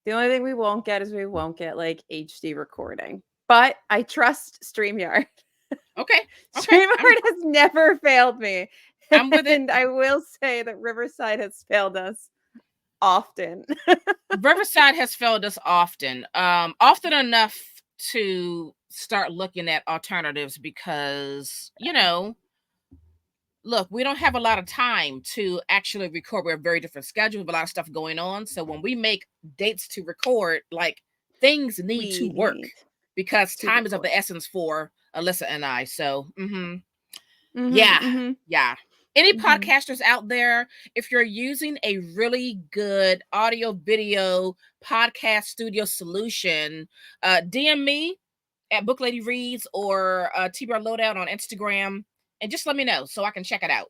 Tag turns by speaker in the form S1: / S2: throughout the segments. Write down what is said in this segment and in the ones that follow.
S1: The only thing we won't get is we won't get like HD recording. But I trust StreamYard.
S2: Okay.
S1: StreamYard has never failed me.
S2: I'm with it.
S1: And I will say that Riverside has failed us often.
S2: Riverside has failed us often. Often enough to start looking at alternatives because, look, we don't have a lot of time to actually record. We're a very different schedule. We have a lot of stuff going on. So when we make dates to record, like, things need to work because time is of the essence for Alyssa and I. So, yeah. Any podcasters out there, if you're using a really good audio video podcast studio solution, DM me at Book Lady Reads or TBR Lowdown on Instagram, and just let me know so I can check it out.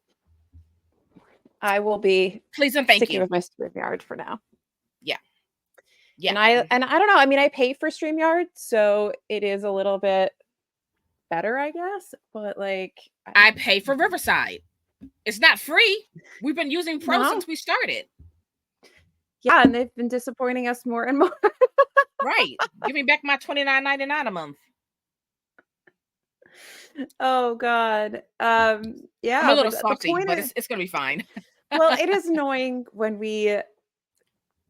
S1: I will be
S2: please and thank
S1: sticking
S2: you
S1: with my StreamYard for now.
S2: Yeah.
S1: And I don't know. I mean, I pay for StreamYard, so it is a little bit better, I guess. But like,
S2: I pay for Riverside. It's not free. We've been using Pro since we started.
S1: Yeah, and they've been disappointing us more and more.
S2: Right. Give me back my $29.99 a month.
S1: Oh God. Yeah.
S2: I'm a little salty, but it's gonna be fine.
S1: Well, it is annoying when we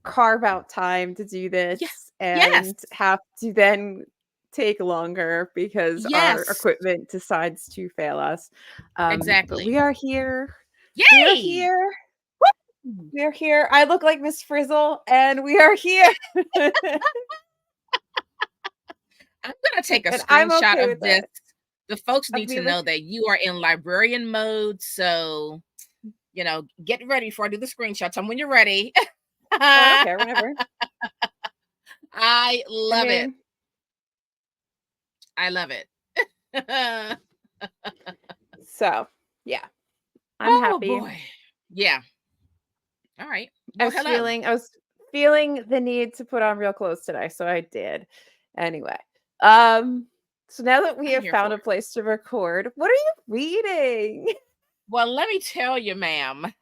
S1: carve out time to do this and have to then take longer because our equipment decides to fail us.
S2: Exactly.
S1: But we are here.
S2: Yay!
S1: We are here. We are here. I look like Miss Frizzle, and we are here.
S2: I'm gonna take a screenshot of this. The folks need to know that you are in librarian mode. So, get ready before I do the screenshot. Tell me when you're ready.
S1: I don't care, whenever.
S2: I love it. I love it.
S1: So, yeah. I'm happy.
S2: Boy. Yeah. All right.
S1: Well, I was feeling the need to put on real clothes today, so I did. Anyway. So now that we have found a place to record, what are you reading?
S2: Well, let me tell you, ma'am.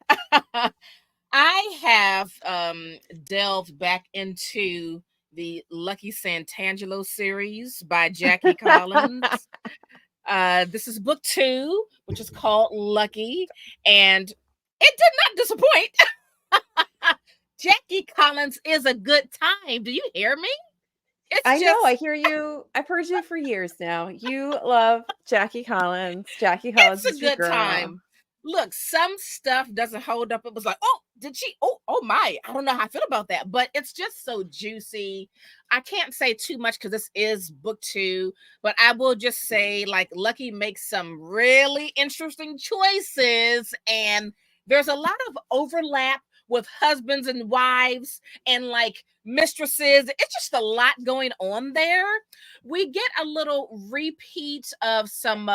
S2: I have delved back into the Lucky Santangelo series by Jackie Collins. This is book 2, which is called Lucky, and it did not disappoint. Jackie Collins is a good time. Do you hear me?
S1: I know. I hear you. I've heard you for years now. You love Jackie Collins. Jackie Collins is a good time.
S2: Look, some stuff doesn't hold up. It was like, oh, did she? Oh my. I don't know how I feel about that, but it's just so juicy. I can't say too much because this is book 2, but I will just say, like, Lucky makes some really interesting choices, and there's a lot of overlap with husbands and wives and like mistresses. It's just a lot going on there. We get a little repeat of some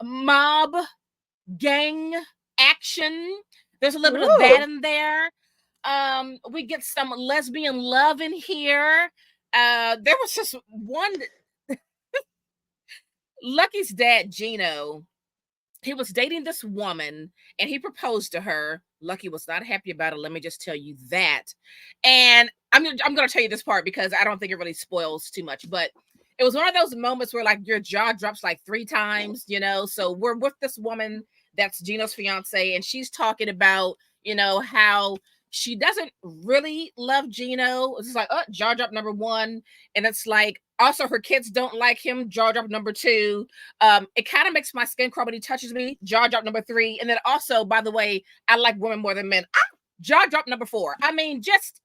S2: mob gang action. There's a little bit of that in there. We get some lesbian love in here. There was just one. Lucky's dad, Gino, he was dating this woman and he proposed to her. Lucky was not happy about it. Let me just tell you that. And I'm going to tell you this part because I don't think it really spoils too much, but it was one of those moments where like your jaw drops like 3 times, so we're with this woman that's Gino's fiance, and she's talking about, how she doesn't really love Gino. It's like, jaw drop number 1. And it's like, also her kids don't like him, jaw drop number 2. It kind of makes my skin crawl when he touches me, jaw drop number 3. And then also, by the way, I like women more than men. Jaw drop number 4. I mean, just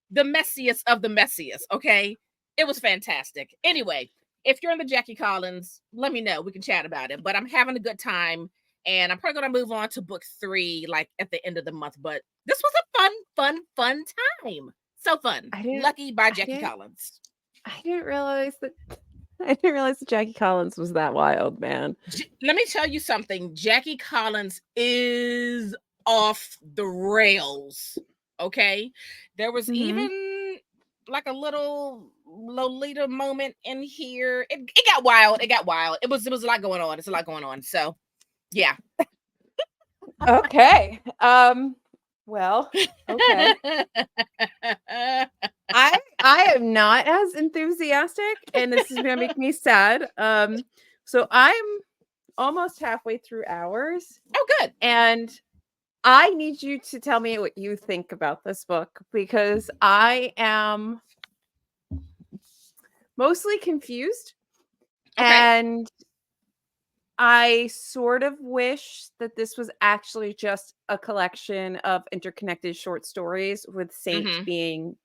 S2: the messiest of the messiest, okay? It was fantastic. Anyway, if you're in the Jackie Collins, let me know. We can chat about it. But I'm having a good time. And I'm probably going to move on to book 3, like at the end of the month. But this was a fun time. So fun. Lucky by Jackie Collins.
S1: I didn't realize that Jackie Collins was that wild, man.
S2: Let me tell you something. Jackie Collins is off the rails. Okay. There was even like a little Lolita moment in here. It got wild. It was a lot going on. It's a lot going on. So yeah.
S1: Okay. Well, okay. not as enthusiastic, and this is gonna make me sad. So I'm almost halfway through Hours,
S2: Oh, good.
S1: and I need you to tell me what you think about this book because I am mostly confused,
S2: Okay.
S1: and I sort of wish that this was actually just a collection of interconnected short stories with Saint
S2: Mhm.
S1: being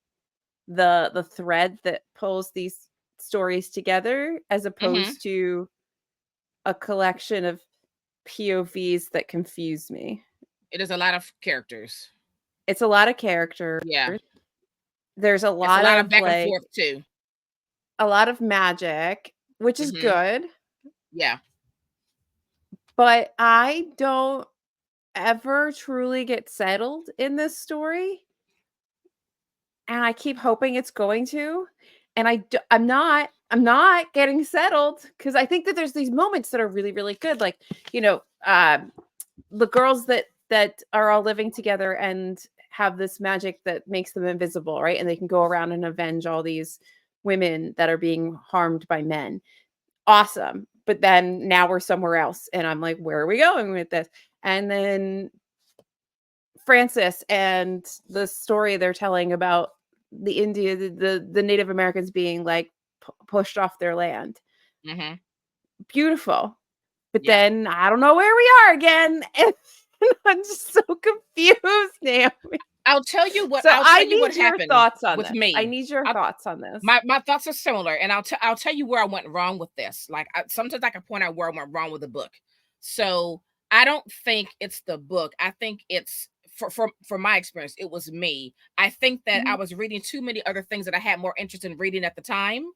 S1: the thread that pulls these stories together as
S2: Mhm.
S1: opposed to a collection of POVs that confuse me.
S2: It is a lot of characters.
S1: It's a lot of characters.
S2: Yeah.
S1: There's
S2: It's a lot of back and forth too.
S1: a lot of magic, which is
S2: Mhm.
S1: good,
S2: Yeah.
S1: but I don't ever truly get settled in this story, and I keep hoping it's going to, and I'm not getting settled because I think that there's these moments that are really, really good, like, you know, the girls that are all living together and have this magic that makes them invisible, right? And they can go around and avenge all these women that are being harmed by men. Awesome. But then now we're somewhere else. And I'm like, where are we going with this? And then Francis and the story they're telling about the Native Americans being like pushed off their land.
S2: Mhm.
S1: Beautiful. But
S2: Yeah.
S1: then I don't know where we are again. And I'm just so confused now. So
S2: I'll
S1: I
S2: tell you
S1: need
S2: what
S1: your
S2: happened
S1: thoughts on
S2: with
S1: this. I
S2: me.
S1: need your
S2: I,
S1: thoughts on this.
S2: my thoughts are similar, and I'll tell you where I went wrong with this. Like sometimes I can point out where I went wrong with the book. So I don't think it's the book. I think it's for my experience, it was me. I think that I
S1: Mhm,
S2: was reading too many other things that I had more interest in reading at the time.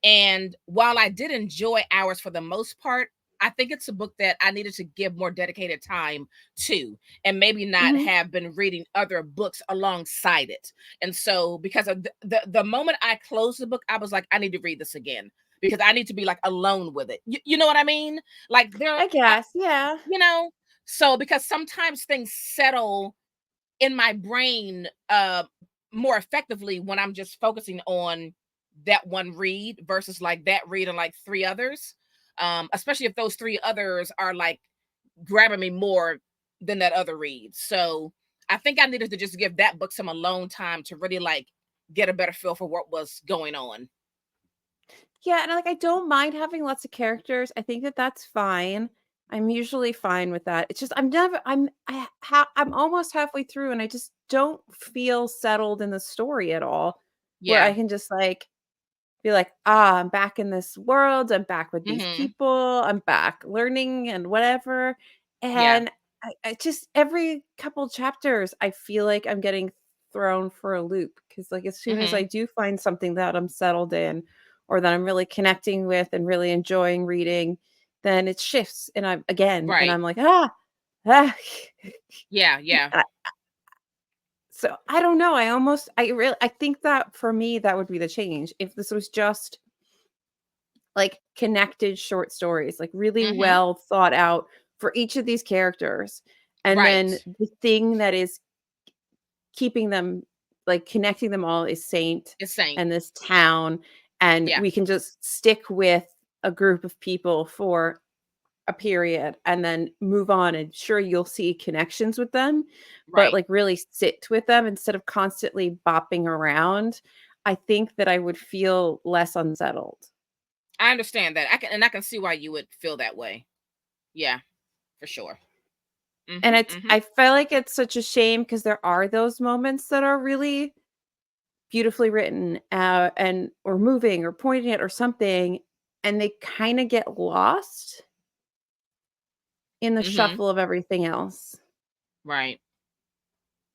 S2: And while I did enjoy Hours for the most part, I think it's a book that I needed to give more dedicated time to, and maybe not
S1: mhm.
S2: have been reading other books alongside it. And so, because of the moment I closed the book, I was like, I need to read this again because I need to be like alone with it. You know what I mean? Like
S1: I guess, yeah.
S2: you know, so because sometimes things settle in my brain more effectively when I'm just focusing on that one read versus like that read and like three others. Especially if those three others are like grabbing me more than that other read. So I think I needed to just give that book some alone time to really like get a better feel for what was going on.
S1: Yeah, and, like, I don't mind having lots of characters. I think that that's fine. I'm usually fine with that. It's just I'm never I'm almost halfway through, and I just don't feel settled in the story at all, where I
S2: Yeah.
S1: can just, like, be like, "Ah, I'm back in this world. I'm back with these
S2: Hmm.
S1: people. I'm back learning and whatever."
S2: Yeah.
S1: And I just every couple chapters, I feel like I'm getting thrown for a loop because, like, as soon as I
S2: Hmm.
S1: do find something that I'm settled in or that I'm really connecting with and really enjoying reading, then it shifts and
S2: Right.
S1: I'm like, ah.
S2: Yeah. Yeah.
S1: I- so I don't know. I think that for me that would be the change if this was just like connected short stories, like really
S2: Hmm.
S1: well thought out for each of these characters. And
S2: Right.
S1: then the thing that is keeping them like connecting them all is Saint
S2: It's saying.
S1: and this town. And
S2: Yeah.
S1: we can just stick with a group of people for a period and then move on. And sure, you'll see connections with them, but
S2: Right.
S1: like really sit with them instead of constantly bopping around. I think that I would feel less unsettled.
S2: I understand that. I can see why you would feel that way. Yeah, for sure.
S1: And
S2: Mhm,
S1: it's
S2: mhm,
S1: I feel like it's such a shame because there are those moments that are really beautifully written, and or moving or poignant or something, and they kinda get lost in the
S2: mhm.
S1: shuffle of everything else,
S2: Right.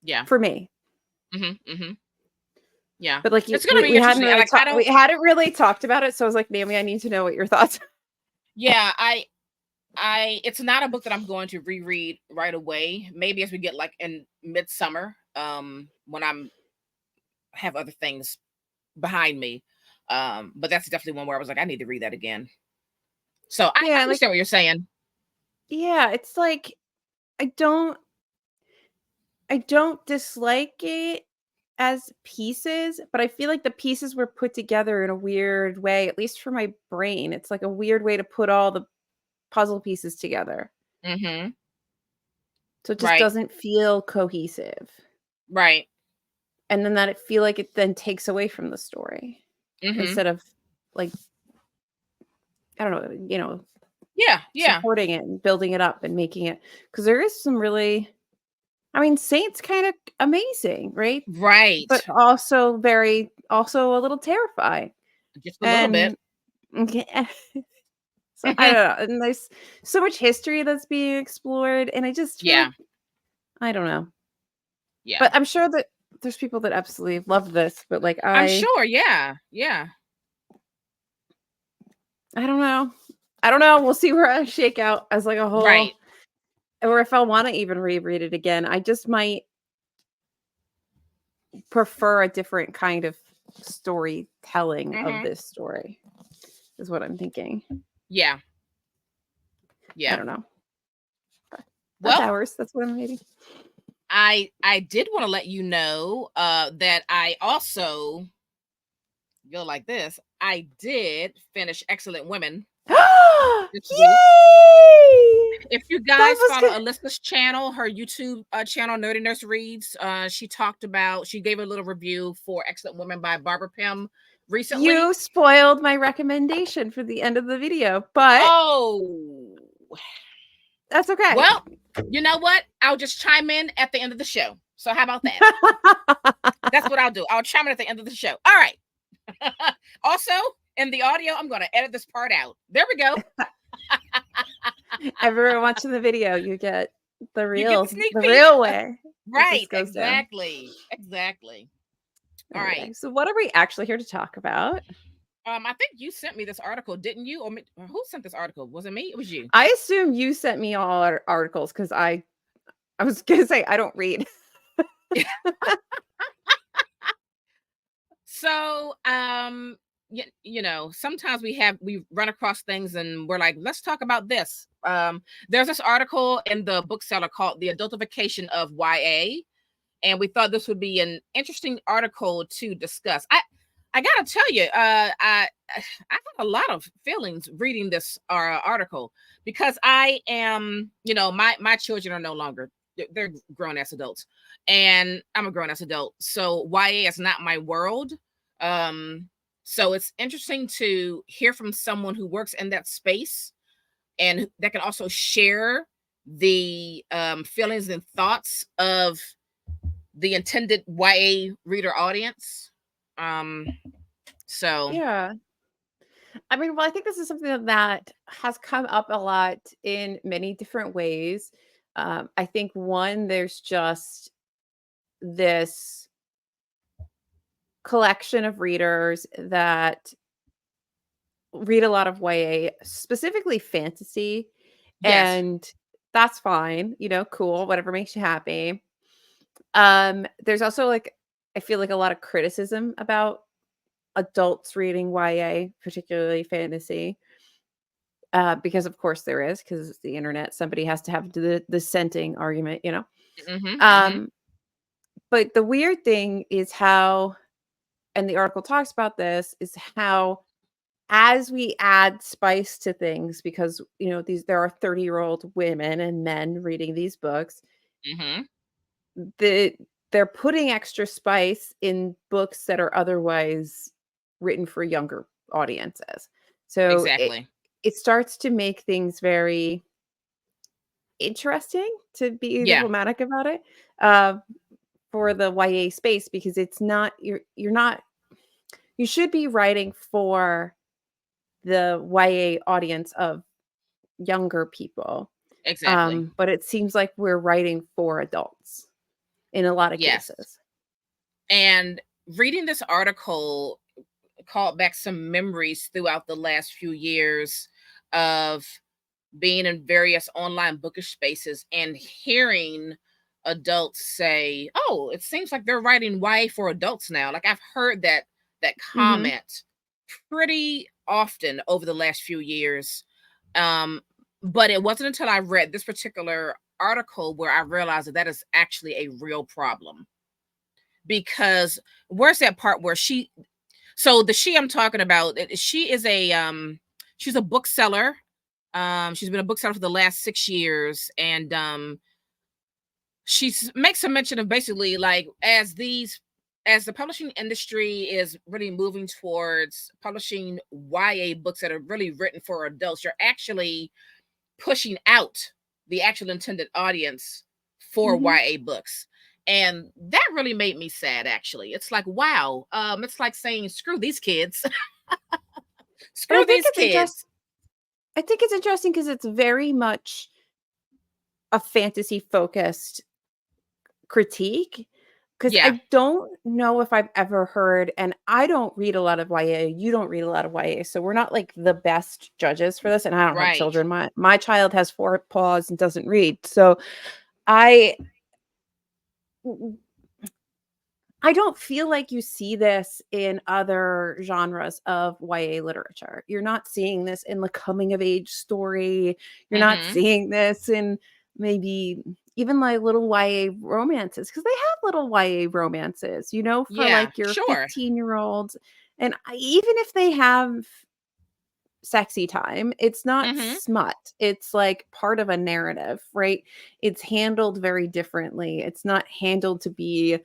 S2: Yeah.
S1: for me.
S2: Mhm, mhm. Yeah.
S1: But, like, you
S2: It's gonna be interesting. I like, I
S1: we
S2: don't
S1: hadn't really talked about it, so I was like, "Naomi, I need to know what your thoughts are."
S2: yeah, it's not a book that I'm going to reread right away. Maybe as we get like in midsummer, when I'm have other things behind me. But that's definitely one where I was like, I need to read that again. So I
S1: Yeah, like
S2: understand what you're saying.
S1: yeah, it's like, I don't I don't dislike it, as pieces, but I feel like the pieces were put together in a weird way, at least for my brain. It's like a weird way to put all the puzzle pieces together.
S2: Mm-hmm.
S1: So it just
S2: Right.
S1: doesn't feel cohesive.
S2: Right.
S1: And then that it feel like it then takes away from the story
S2: Mm-hmm.
S1: instead of like, I don't know,
S2: Yeah. Yeah.
S1: supporting it and building it up and making it, because there is some really, I mean, Saint's kind of amazing, right?
S2: Right.
S1: But also a little terrifying.
S2: Just a little bit.
S1: And yeah, so I don't know. And there's so much history that's being explored, and I just feel like
S2: Yeah.
S1: I don't know.
S2: Yeah.
S1: But I'm sure that there's people that absolutely love this, but like
S2: I'm
S1: I
S2: sure. Yeah. Yeah.
S1: I don't know. I don't know. We'll see where I shake out as like a
S2: Right.
S1: whole, or if I want to even reread it again. I just might prefer a different kind of storytelling of
S2: Mm-hmm.
S1: this story, is what I'm thinking.
S2: Yeah.
S1: I
S2: Yeah.
S1: don't know. That's
S2: Well,
S1: ours. That's what I'm reading.
S2: I did want to let you know that I also go like this. I did finish Excellent Women this week.
S1: Yay!
S2: If you
S1: That
S2: guys
S1: was
S2: follow
S1: good.
S2: Alyssa's channel, her YouTube channel, Nerdy Nurse Reads, she gave a little review for Excellent Women by Barbara Pym recently.
S1: You spoiled my recommendation for the end of the video, but
S2: Oh,
S1: that's okay.
S2: well, you know what? I'll just chime in at the end of the show. So how about that? That's what I'll do. I'll chime in at the end of the show. All right. Also, in the audio, I'm going to edit this part out. There we go.
S1: Everyone watching the video, you get the
S2: You get
S1: real,
S2: the sneak
S1: the
S2: peek.
S1: real way that this
S2: Right.
S1: goes down.
S2: Exactly. Exactly. All
S1: Okay,
S2: right.
S1: so what are we actually here to talk about?
S2: I think you sent me this article, didn't you? Or who sent this article? Was it me? It was you.
S1: I assume you sent me all our articles because I was gonna say I don't read.
S2: So, sometimes we run across things and we're like, let's talk about this. There's this article in the Bookseller called "The Adultification of YA," and we thought this would be an interesting article to discuss. I gotta tell you, I had a lot of feelings reading this article because I am, my children are no longer, they're grown ass adults, and I'm a grown ass adult, so YA is not my world. So it's interesting to hear from someone who works in that space and that can also share the feelings and thoughts of the intended YA reader audience. So
S1: Yeah. I mean, well, I think this is something that has come up a lot in many different ways. I think one, there's just this collection of readers that read a lot of YA, specifically fantasy,
S2: yes,
S1: and that's fine, cool, whatever makes you happy. There's also like I feel like a lot of criticism about adults reading YA, particularly fantasy. Because of course there is, because it's the internet. Somebody has to have the dissenting argument.
S2: mm-hmm, mm-hmm.
S1: Um, but the weird thing is how, and the article talks about this, is how as we add spice to things, because there are 30-year-old women and men reading these books,
S2: Mm-hmm.
S1: the they're putting extra spice in books that are otherwise written for younger audiences. So
S2: Exactly.
S1: it starts to make things very interesting, to be
S2: Yeah,
S1: diplomatic about it, uh, for the YA space, because it's not you're not you should be writing for the YA audience of younger people.
S2: exactly.
S1: But it seems like we're writing for adults in a lot of
S2: Yes.
S1: cases.
S2: And reading this article called back some memories throughout the last few years of being in various online bookish spaces and hearing adults say, "Oh, it seems like they're writing YA for adults now." Like I've heard that
S1: Mhm.
S2: comment pretty often over the last few years. Um, but it wasn't until I read this particular article where I realized that is actually a real problem because where's that part where so the she I'm talking about, she is she's a bookseller. She's been a bookseller for the last 6 years, and she makes a mention of basically like as the publishing industry is really moving towards publishing YA books that are really written for adults, you're actually pushing out the actual intended audience for
S1: Mhm.
S2: YA books. And that really made me sad, actually. It's like, wow, it's like saying, screw these kids.
S1: But
S2: Screw these kids.
S1: I think it's interesting because it's very much a fantasy-focused critique. Because
S2: Yeah,
S1: I don't know if I've ever heard, and I don't read a lot of YA, you don't read a lot of YA, so we're not, like, the best judges for this, and I don't have
S2: right.
S1: children. My child has 4 paws and doesn't read, so I I don't feel like you see this in other genres of YA literature. You're not seeing this in the coming of age story. You're not
S2: Mm-hmm.
S1: seeing this in maybe even like little YA romances because they have little YA romances, for
S2: Yeah,
S1: like your
S2: sure.
S1: 15-year-olds. And even if they have sexy time, it's not
S2: Mm-hmm.
S1: smut. It's like part of a narrative, right? It's handled very differently. It's not handled to be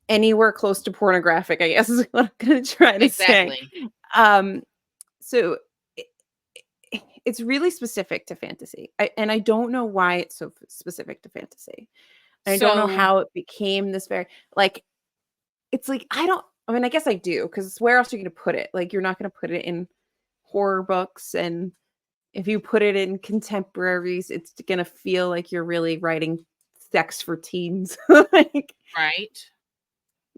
S1: anywhere close to pornographic, I guess is what I'm gonna try to say.
S2: Exactly.
S1: Um, so it's really specific to fantasy. And I don't know why it's so specific to fantasy. And I don't know
S2: So
S1: how it became this very like it's like I mean, I guess I do, because where else are you gonna put it? Like, you're not gonna put it in horror books, and if you put it in contemporaries, it's gonna feel like you're really writing sex for teens. Like,
S2: right.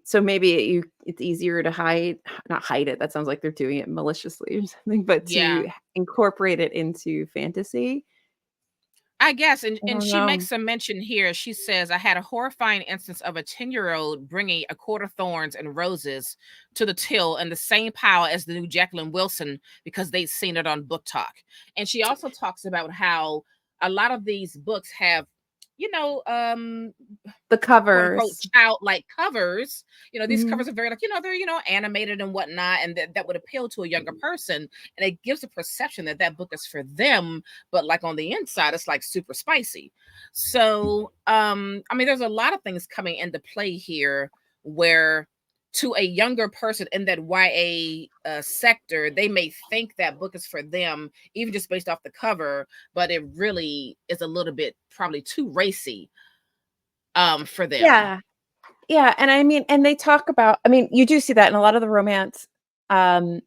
S1: so maybe it's easier to not hide it, that sounds like they're doing it maliciously or something, but
S2: Yeah.
S1: to incorporate it into fantasy?
S2: I guess, and
S1: I
S2: and
S1: don't
S2: she
S1: know.
S2: makes a mention here. She says, "I had a horrifying instance of a 10-year-old bringing a quart of thorns and roses to the till in the same pile as the new Jacqueline Wilson because they'd seen it on Book Talk." And she also talks about how a lot of these books have, you know,
S1: The
S2: quote unquote
S1: covers.
S2: childlike covers. These
S1: Mhm.
S2: covers are very like, they're, animated and whatnot, and that would appeal to a younger person. And it gives a perception that that book is for them, but like on the inside, it's like super spicy. So, I mean, there's a lot of things coming into play here where to a younger person in that YA sector, they may think that book is for them, even just based off the cover, but it really is a little bit probably too racy for them.
S1: Yeah. Yeah, and I mean, and they talk about, I mean, you do see that in a lot of the romance, um,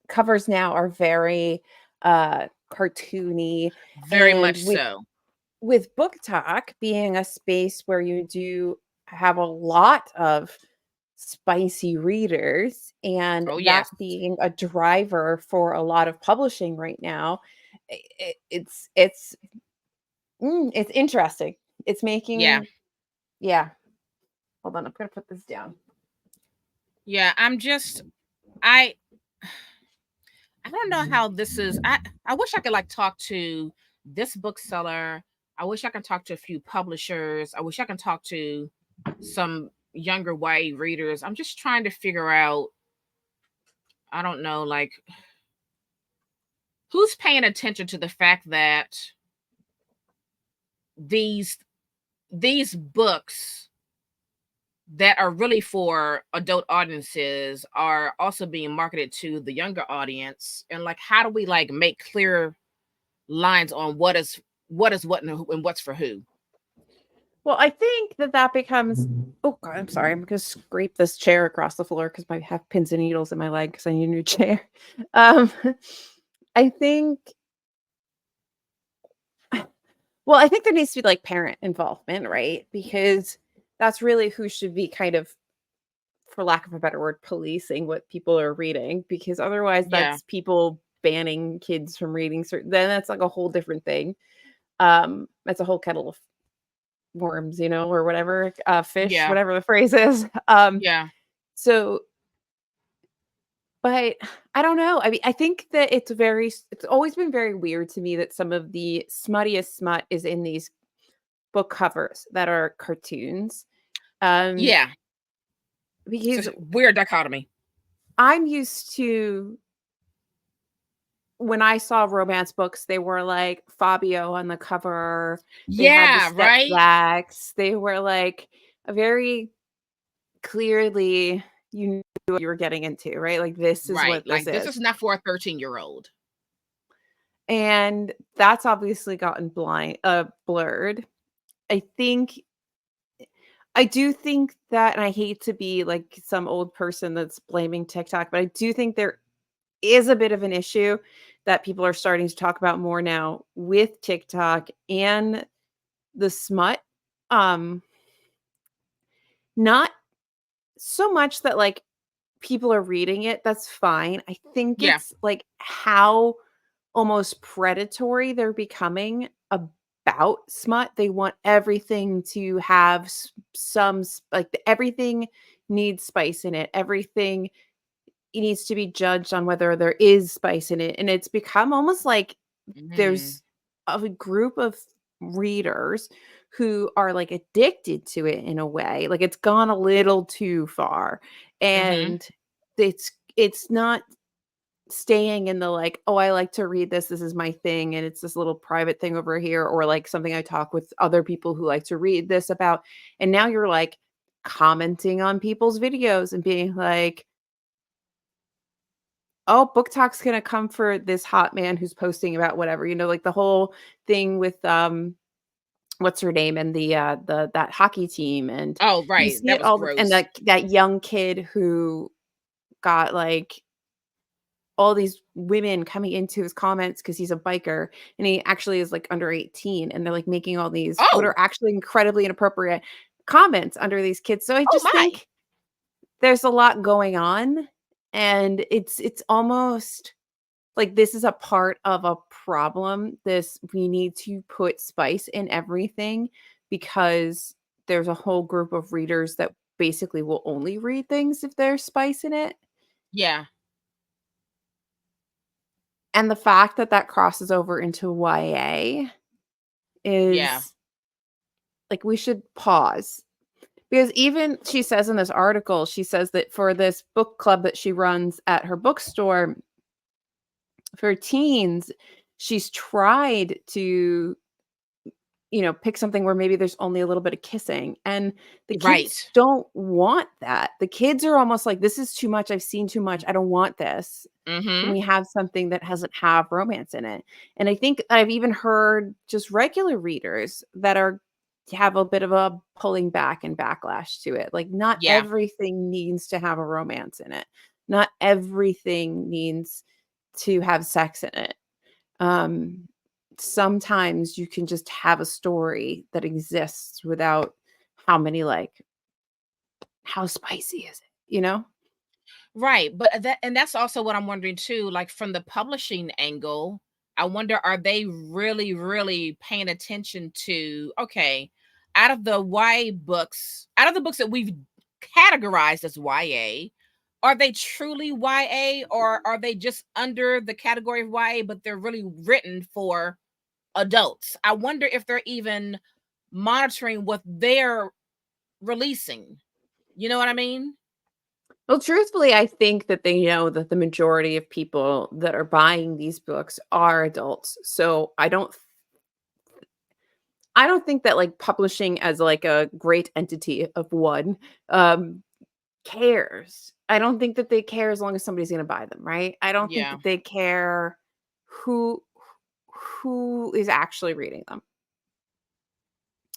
S1: covers now are very, cartoony,
S2: Very
S1: and
S2: much
S1: with
S2: so.
S1: Book Talk being a space where you do have a lot of spicy readers, and
S2: Oh,
S1: that
S2: yes.
S1: being a driver for a lot of publishing right now, it's interesting. It's
S2: Yeah.
S1: making yeah. Hold on, I'm gonna put this down.
S2: Yeah, I I don't know how this is. I wish I could like talk to this bookseller. I wish I could talk to a few publishers. I wish I could talk to some younger YA readers. I'm just trying to figure out, I don't know, like who's paying attention to the fact that these these books that are really for adult audiences are also being marketed to the younger audience, and like how do we like make clear lines on what and what's for who?
S1: Well, I think that becomes oh god, I'm sorry. I'm gonna scrape this chair across the floor because I have pins and needles in my leg because I need a new chair. Um, I think well, I think there needs to be like parent involvement, right? Because that's really who should be kind of, for lack of a better word, policing what people are reading. Because otherwise,
S2: Yeah,
S1: that's people banning kids from reading certain. Then that's like a whole different thing. That's a whole kettle of worms, or whatever, fish,
S2: yeah,
S1: whatever the phrase is.
S2: yeah.
S1: So, but I don't know. I mean, I think that it's always been very weird to me that some of the smuttiest smut is in these book covers that are cartoons.
S2: Yeah.
S1: Because
S2: It's a weird dichotomy.
S1: I'm used to when I saw romance books, they were like Fabio on the cover. They had the
S2: Yeah,
S1: step
S2: right?
S1: backs. They were like a very clearly you knew what you were getting into, right? Like this is
S2: Right.
S1: what this
S2: Like, this is
S1: is.
S2: not for a 13-year-old.
S1: And that's obviously gotten blurred. I think I do think that, and I hate to be like some old person that's blaming TikTok, but I do think there is a bit of an issue that people are starting to talk about more now with TikTok and the smut. Um, Not so much that like people are reading it, that's fine. I think
S2: Yeah.
S1: it's like how almost predatory they're becoming about smut. They want everything to have everything needs spice in it. Everything it needs to be judged on whether there is spice in it, and it's become almost like
S2: Mhm.
S1: there's a group of readers who are, like, addicted to it in a way, like, it's gone a little too far,
S2: Mhm.
S1: and it's not staying in the, like, "Oh, I like to read this is my thing, and it's this little private thing over here," or, like, something I talk with other people who like to read this about, and now you're, like, commenting on people's videos and being like, oh, book talk's gonna come for this hot man who's posting about whatever, like the whole thing with what's her name and the that hockey team, and
S2: Oh,
S1: you
S2: right.
S1: see
S2: That
S1: it
S2: was
S1: all and
S2: gross.
S1: that young kid who got like all these women coming into his comments because he's a biker and he actually is like under 18 and they're like making all these what
S2: Oh!
S1: are actually incredibly inappropriate comments under these kids. So I
S2: Oh
S1: just
S2: my!
S1: think there's a lot going on and it's almost like, this is a part of a problem. We need to put spice in everything because there's a whole group of readers that basically will only read things if there's spice in it.
S2: Yeah.
S1: And the fact that that crosses over into YA
S2: Yeah.
S1: is like, we should pause. Because even she says in this article, she says that for this book club that she runs at her bookstore for teens, she's tried to pick something where maybe there's only a little bit of kissing, and the
S2: Right.
S1: kids don't want that. The kids are almost like, "This is too much, I've seen too much, I don't want this. Can
S2: Mhm.
S1: we have something that doesn't have romance in it?" And I think I've even heard just regular readers that have a bit of a pulling back and backlash to it. Like, not
S2: Yeah.
S1: everything needs to have a romance in it. Not everything needs to have sex in it. Um, Sometimes you can just have a story that exists without how many like how spicy is it, you know?
S2: Right, but that's also what I'm wondering too, like, from the publishing angle, I wonder, are they really, really paying attention to, okay, out of the books that we've categorized as YA, are they truly YA, or are they just under the category of YA, but they're really written for adults? I wonder if they're even monitoring what they're releasing. You know what I mean?
S1: Well, truthfully, I think that they know that the majority of people that are buying these books are adults. So I don't think that like publishing as like a great entity of one um cares. I don't think that they care as long as somebody's going to buy them, right? I don't think
S2: Yeah.
S1: that they care who who is actually reading them,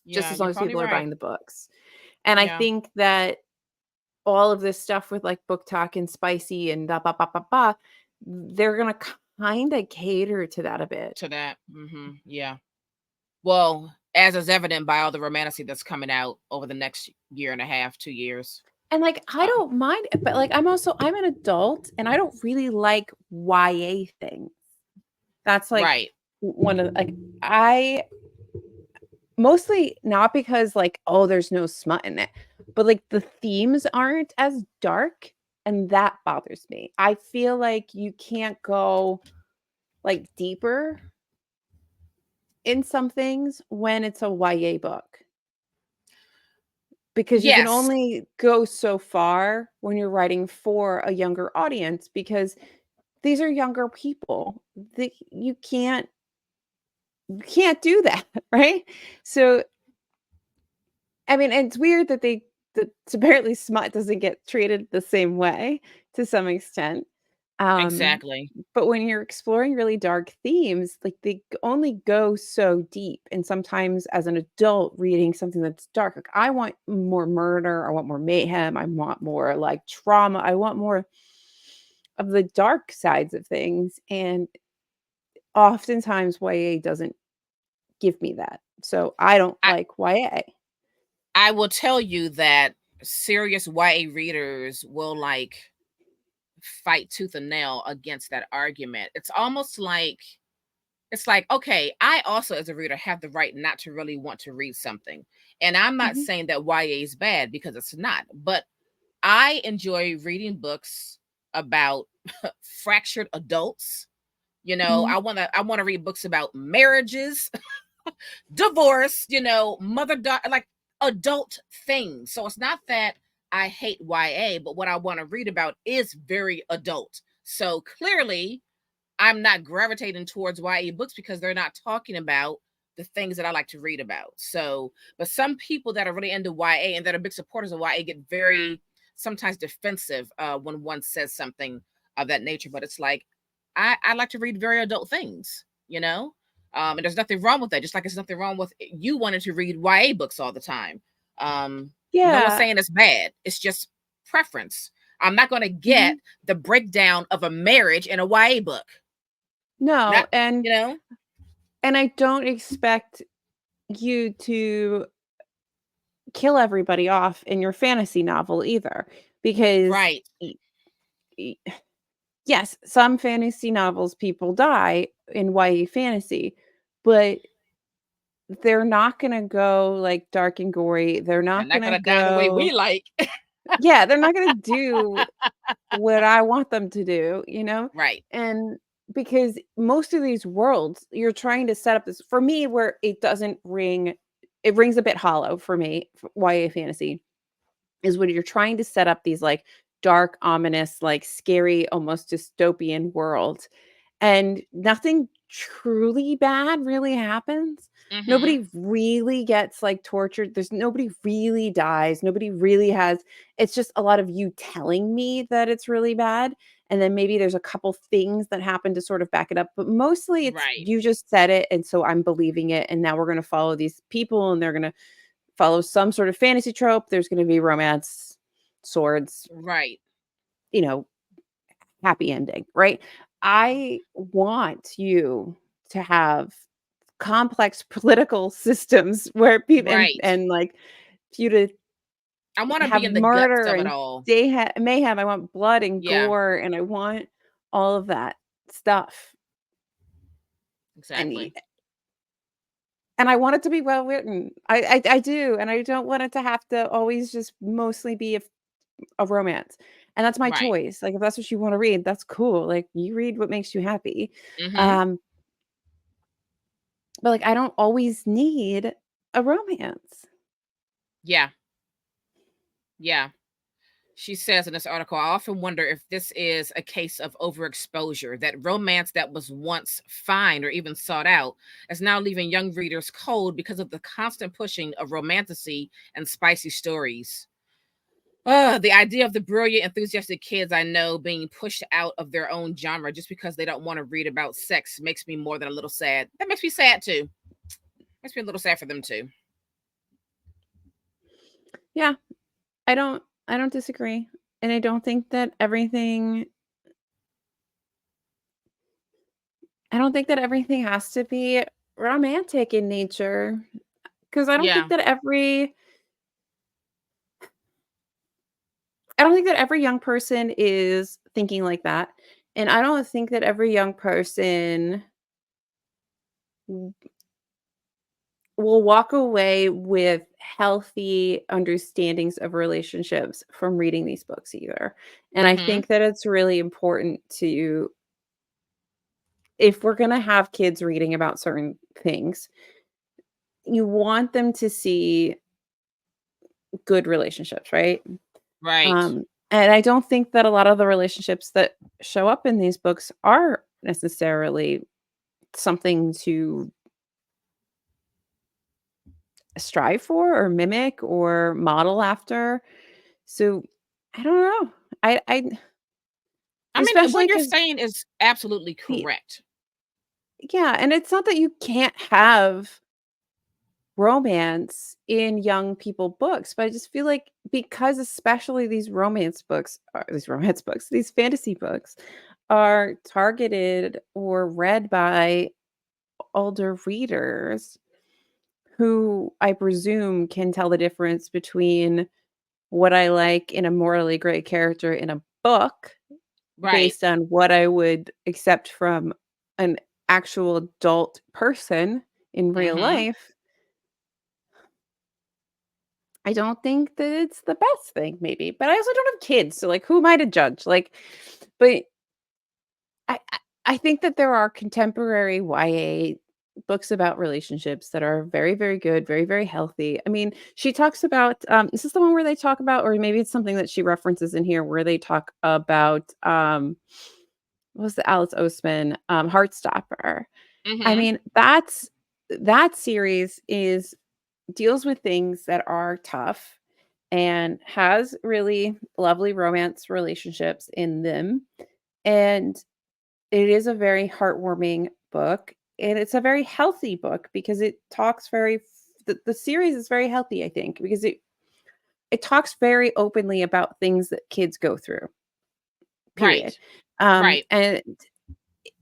S1: just
S2: Yeah,
S1: as long
S2: you're
S1: as
S2: probably
S1: people are
S2: right.
S1: buying the books. And I
S2: Yeah.
S1: think that all of this stuff with like book talk and spicy and da ba ba ba ba, they're gonna kind of cater to that a bit.
S2: To that. Yeah. Well, as is evident by all the romantasy that's coming out over the next year and a half, 2 years.
S1: And like I
S2: Um,
S1: don't mind it, but like I'm an adult and I don't really like YA things. That's like
S2: right.
S1: one of like I mostly not because like, oh, there's no smut in it, but like the themes aren't as dark and that bothers me. I feel like you can't go like deeper in some things when it's a YA book. because you can
S2: Yes,
S1: only go so far when you're writing for a younger audience because these are younger people. You can't do that, right? So, I mean, it's weird that apparently smut doesn't get treated the same way to some extent. Um,
S2: exactly.
S1: but when you're exploring really dark themes, like they only go so deep. And sometimes as an adult reading something that's dark, like I want more murder, I want more mayhem, I want more like trauma, I want more of the dark sides of things. And oftentimes YA doesn't give me that. So I don't
S2: I
S1: like YA.
S2: I will tell you that serious YA readers will like fight tooth and nail against that argument. It's almost like it's like, okay, I also as a reader have the right not to really want to read something. And I'm not
S1: Mhm,
S2: saying that YA is bad because it's not, but I enjoy reading books about fractured adults.
S1: mhm.
S2: I want to read books about marriages, divorce, mother daughter, like adult things. So it's not that I hate YA, but what I want to read about is very adult. So clearly I'm not gravitating towards YA books because they're not talking about the things that I like to read about. So, but some people that are really into YA and that are big supporters of YA get very sometimes defensive when one says something of that nature. But it's like I like to read very adult things, and there's nothing wrong with that. Just like there's nothing wrong with you wanting to read YA books all the time. No one's
S1: Yeah.
S2: saying it's bad. It's just preference. I'm not going to get
S1: Mhm.
S2: the breakdown of a marriage in a YA book.
S1: No,
S2: Not,
S1: and
S2: you know?
S1: I don't expect you to kill everybody off in your fantasy novel either, because
S2: Right,
S1: y yes, some fantasy novels people die in YA fantasy, but they're not gonna go, like, dark and gory, they're
S2: they're
S1: not
S2: not
S1: gonna
S2: gonna die the way we
S1: go
S2: like.
S1: yeah, they're not gonna do what I want them to do, you know?
S2: Right,
S1: And because most of these worlds, you're trying to set up this for me where it rings a bit hollow for me, YA fantasy, is when you're trying to set up these like dark, ominous, like scary, almost dystopian worlds and nothing truly bad really happens.
S2: mhm,
S1: Nobody really gets, like, tortured. Nobody really dies. Nobody really has it's just a lot of you telling me that it's really bad, and then maybe there's a couple things that happen to sort of back it up, but mostly it's
S2: right,
S1: you just said it, and so I'm believing it, and now we're gonna follow these people, and they're gonna follow some sort of fantasy trope. There's gonna be romance, swords,
S2: right,
S1: you know, happy ending, right? I want you to have complex political systems where people
S2: right.
S1: and like you to
S2: I wanna be
S1: have
S2: in the guts
S1: murder
S2: of it
S1: and
S2: all.
S1: mayhem. I want blood and
S2: Yeah,
S1: gore and I want all of that stuff. And
S2: exactly.
S1: I want it to be well written. I do, and I don't want it to have to always just mostly be a romance. And that's my
S2: Right.
S1: choice. Like if that's what you want to read, that's cool. Like you read what makes you happy.
S2: Mhm.
S1: Um, but, like, I don't always need a romance.
S2: Yeah, yeah. She says in this article, I often wonder if this is a case of overexposure, that romance that was once fine or even sought out is now leaving young readers cold because of the constant pushing of romantasy and spicy stories. The idea of the brilliant, enthusiastic kids I know being pushed out of their own genre just because they don't want to read about sex makes me more than a little sad. That makes me sad too. Makes me a little sad for them too.
S1: Yeah, I don't disagree, and I don't think that everything has to be romantic in nature. Because
S2: Yeah.
S1: I don't think that every young person is thinking like that, and I don't think that every young person w will walk away with healthy understandings of relationships from reading these books either, and I
S2: Mm-hmm.
S1: think that it's really important to if we're gonna have kids reading about certain things, you want them to see good relationships, right?
S2: Right.
S1: And I don't think that a lot of the relationships that show up in these books are necessarily something to strive for or mimic or model after. So I don't know. I
S2: I mean,
S1: especially
S2: what you're
S1: because
S2: saying is absolutely
S1: the
S2: correct.
S1: yeah, and it's not that you can't have romance in young people books, but I just feel like because especially these romance books, these fantasy books are targeted or read by older readers who I presume can tell the difference between what I like in a morally gray character in a book
S2: Right.
S1: based on what I would accept from an actual adult person in real
S2: Mhm.
S1: life. I don't think that it's the best thing maybe, but I also don't have kids, so, like, who am I to judge? Like, but I think that there are contemporary YA books about relationships that are very, very good, very, very healthy. I mean, she talks about, is this the one where they talk about or maybe it's something that she references in here where they talk about, what was the Alice Oseman, Heartstopper. I
S2: Mhm.
S1: mean, that series is deals with things that are tough and has really lovely romance relationships in them. And it is a very heartwarming book. And it's a very healthy book because it talks the series is very healthy, I think, because it talks very openly about things that kids go through, period.
S2: Right. Right.
S1: And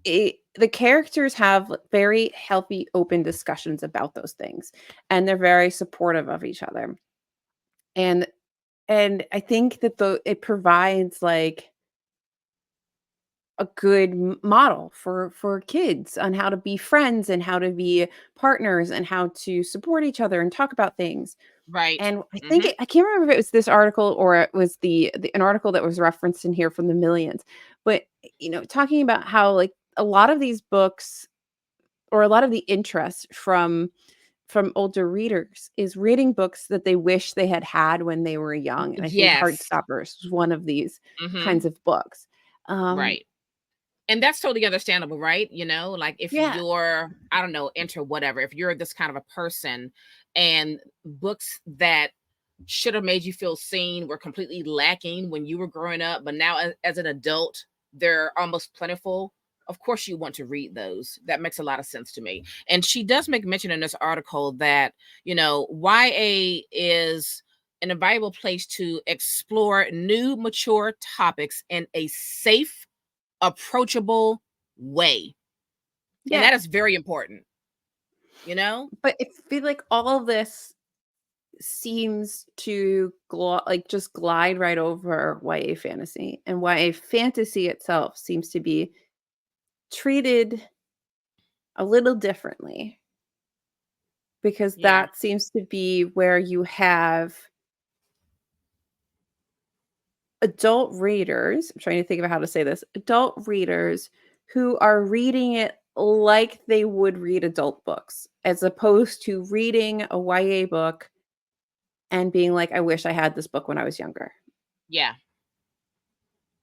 S1: the characters have very healthy, open discussions about those things, and they're very supportive of each other. And I think that it provides, like, a good model for kids on how to be friends and how to be partners and how to support each other and talk about things.
S2: Right.
S1: And I think
S2: Mhm.
S1: I can't remember if it was this article or it was an article that was referenced in here from the Millions, but talking about how, like, a lot of these books or a lot of the interest from older readers is reading books that they wish they had had when they were young, and I think
S2: Yes.
S1: Heartstoppers was one of these kinds
S2: Mhm.
S1: of books. Um,
S2: Right. And that's totally understandable, right? Like if
S1: yeah,
S2: you're, I don't know, enter whatever, if you're this kind of a person and books that should have made you feel seen were completely lacking when you were growing up, but now as an adult, they're almost plentiful. Of course, you want to read those. That makes a lot of sense to me. And she does make mention in this article that, YA is an invaluable place to explore new, mature topics in a safe, approachable way. And
S1: yeah,
S2: that is very important, you know?
S1: but I feel like all of this seems to just glide right over YA fantasy, and YA fantasy itself seems to be treated a little differently because
S2: Yeah.
S1: that seems to be where you have adult readers, I'm trying to think of how to say this, adult readers who are reading it like they would read adult books, as opposed to reading a YA book and being like, "I wish I had this book when I was younger."
S2: Yeah.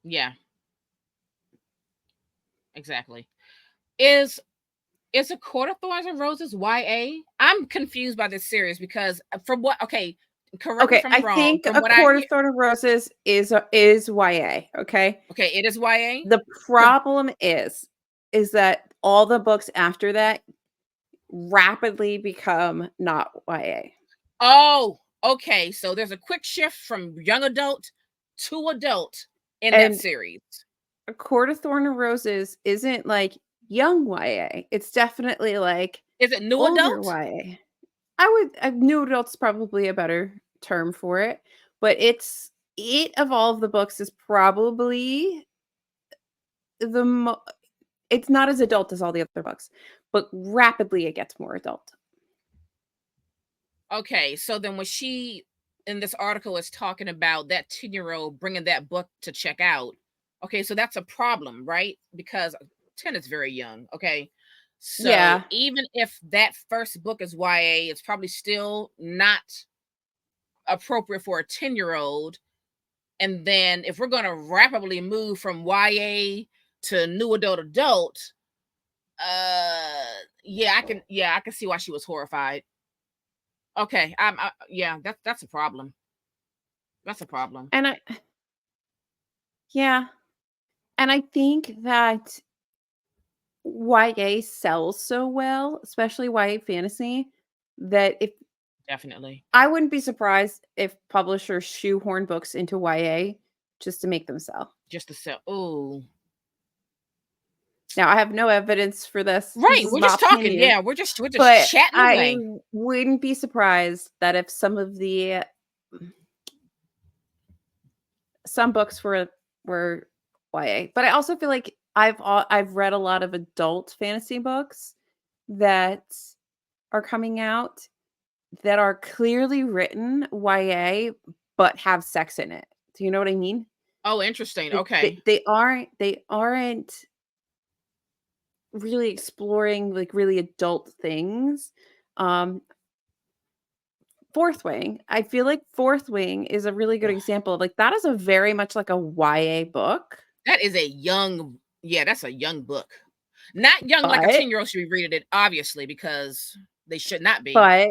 S2: Yeah. Exactly. Is is A Court of Thorns and Roses YA? I'm confused by this series because from what okay, correct me if
S1: Okay,
S2: I'm
S1: I
S2: wrong.
S1: think
S2: From
S1: A
S2: what I
S1: Court
S2: hear,
S1: of Thorn and Roses is YA, okay?
S2: okay, it is YA.
S1: The
S2: Because
S1: problem is that all the books after that rapidly become not YA.
S2: oh, okay. So there's a quick shift from young adult to adult in that
S1: And
S2: series.
S1: A Court of Thorn and Roses isn't, like, young YA, it's definitely, like,
S2: Is it new
S1: older
S2: adult?
S1: YA. New adult's probably a better term for it, but of all of the books is probably the mo it's not as adult as all the other books, but rapidly it gets more adult.
S2: Okay, so then when she in this article is talking about that 10-year-old bringing that book to check out, okay, so that's a problem, right? Because 10 is very young, okay? So
S1: Yeah.
S2: even if that first book is YA, it's probably still not appropriate for a 10-year-old. And then if we're going to rapidly move from YA to new adult, yeah, I can see why she was horrified. Okay, yeah, that's a problem. That's a problem.
S1: And yeah, and I think that YA sells so well, especially YA fantasy, that if
S2: Definitely.
S1: I wouldn't be surprised if publishers shoehorn books into YA just to make them sell.
S2: Just to sell. Oh,
S1: Now, I have no evidence for this. This
S2: right.
S1: is
S2: We're
S1: my
S2: just talking.
S1: opinion,
S2: Yeah, we're just
S1: but
S2: chatting
S1: I
S2: away.
S1: wouldn't be surprised that if some books were YA. But I also feel like I've read a lot of adult fantasy books that are coming out that are clearly written YA but have sex in it. Do you know what I mean?
S2: Oh, interesting.
S1: Like
S2: Okay.
S1: they aren't really exploring like really adult things. Um Fourth Wing. I feel like Fourth Wing is a really good
S2: Ugh.
S1: example of like that is a very much like a YA book,
S2: That is a young, yeah, that's a young book. Not young like a
S1: but
S2: 10-year-old should be reading it, obviously, because they should not be.
S1: but